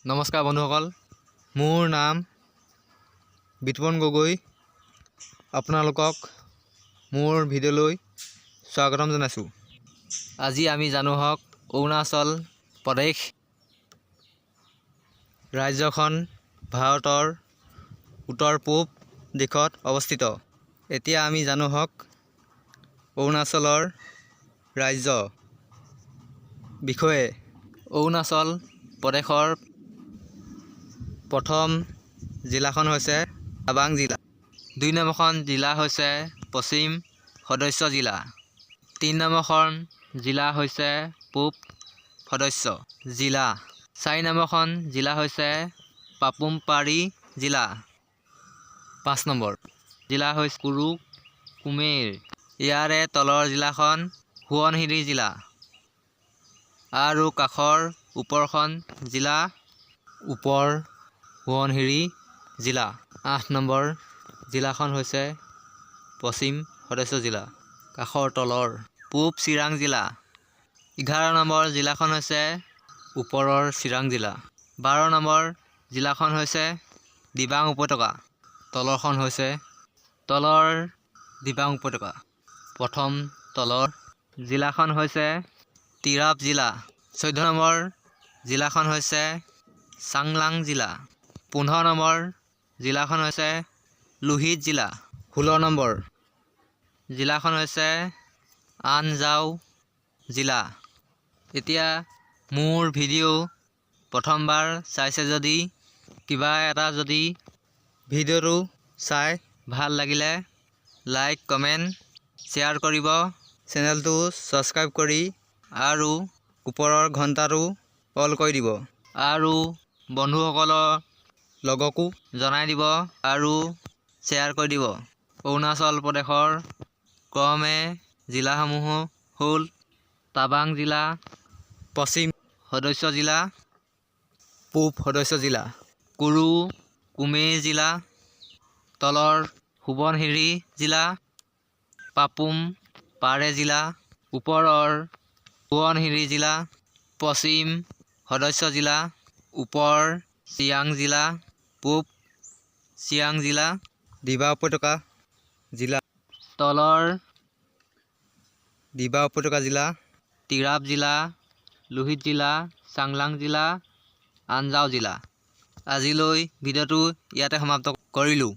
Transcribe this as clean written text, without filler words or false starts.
নমস্কাৰ বন্ধুসকল, মোৰ নাম বিতপন গগৈ। আপোনালোকক মোৰ ভিডিঅ'লৈ স্বাগতম জনাইছোঁ। আজি আমি জানো হওক অৰুণাচল প্ৰদেশ ৰাজ্যখন ভাৰতৰ উত্তৰ পূব দিশত অৱস্থিত। এতিয়া আমি জানো হওক অৰুণাচলৰ ৰাজ্য বিষয়ে। অৰুণাচল প্ৰদেশৰ প্ৰথম জিলাখন হৈছে টাবাং জিলা। ২ নম্বৰখন জিলা হৈছে পশ্চিম সদস্য জিলা। ৩ নম্বৰখন জিলা হৈছে পূব সদস্য জিলা। ৪ নম্বৰখন জিলা হৈছে পাপুমপাৰি জিলা। ৫ নম্বৰ জিলা হৈছে কুৰুকুমেৰ। ইয়াৰে তলৰ জিলাখন সোৱণশিৰি জিলা আৰু কাষৰ ওপৰখন জিলা ওপৰ সোৱণশিৰি জিলা। ৮ নম্বৰ জিলাখন হৈছে পশ্চিম সদস্য জিলা, কাষৰ তলৰ পূব চিৰাং জিলা। 11 নম্বৰ জিলাখন হৈছে ওপৰৰ চিৰাং জিলা। 12 নম্বৰ জিলাখন হৈছে দিবাং উপত্যকা, তলৰখন হৈছে তলৰ দিবাং উপত্যকা। প্ৰথম তলৰ জিলাখন হৈছে তিৰাপ জিলা। 14 নম্বৰ জিলাখন হৈছে চাংলাং জিলা। 15 নম্বৰ জিলাখন হৈছে লোহিত জিলা। 16 নম্বৰ জিলাখন হৈছে আনজাও জিলা। এতিয়া মোৰ ভিডিঅ' প্ৰথমবাৰ চাইছে যদি কিবা এটা যদি ভিডিঅ'টো চাই ভাল লাগিলে লাইক কমেণ্ট শ্বেয়াৰ কৰিব, চেনেলটো ছাবস্ক্ৰাইব কৰি আৰু ওপৰৰ ঘণ্টাটো অল কৰি দিব আৰু বন্ধুসকলৰ লগকো জনাই দিব আৰু শ্বেয়াৰ কৰি দিব। অৰুণাচল প্ৰদেশৰ ক্ৰমে জিলাসমূহ হ'ল টাবাং জিলা, পশ্চিম সদস্য জিলা, পূব সদস্য জিলা, কুৰুকুমেৰ জিলা, তলৰ সোৱণশিৰি জিলা, পাপুমপাৰে জিলা, ওপৰৰ সোৱণশিৰি জিলা, পশ্চিম সদস্য জিলা, ওপৰ চিয়াং জিলা, পূব চিয়াং জিলা, দিবা উপত্যকা জিলা, তলৰ দিবা উপত্যকা জিলা, তিৰাপ জিলা, লোহিত জিলা, চাংলাং জিলা, আনজাও জিলা। আজিলৈ ভিডিঅ'টো ইয়াতে সমাপ্ত কৰিলোঁ।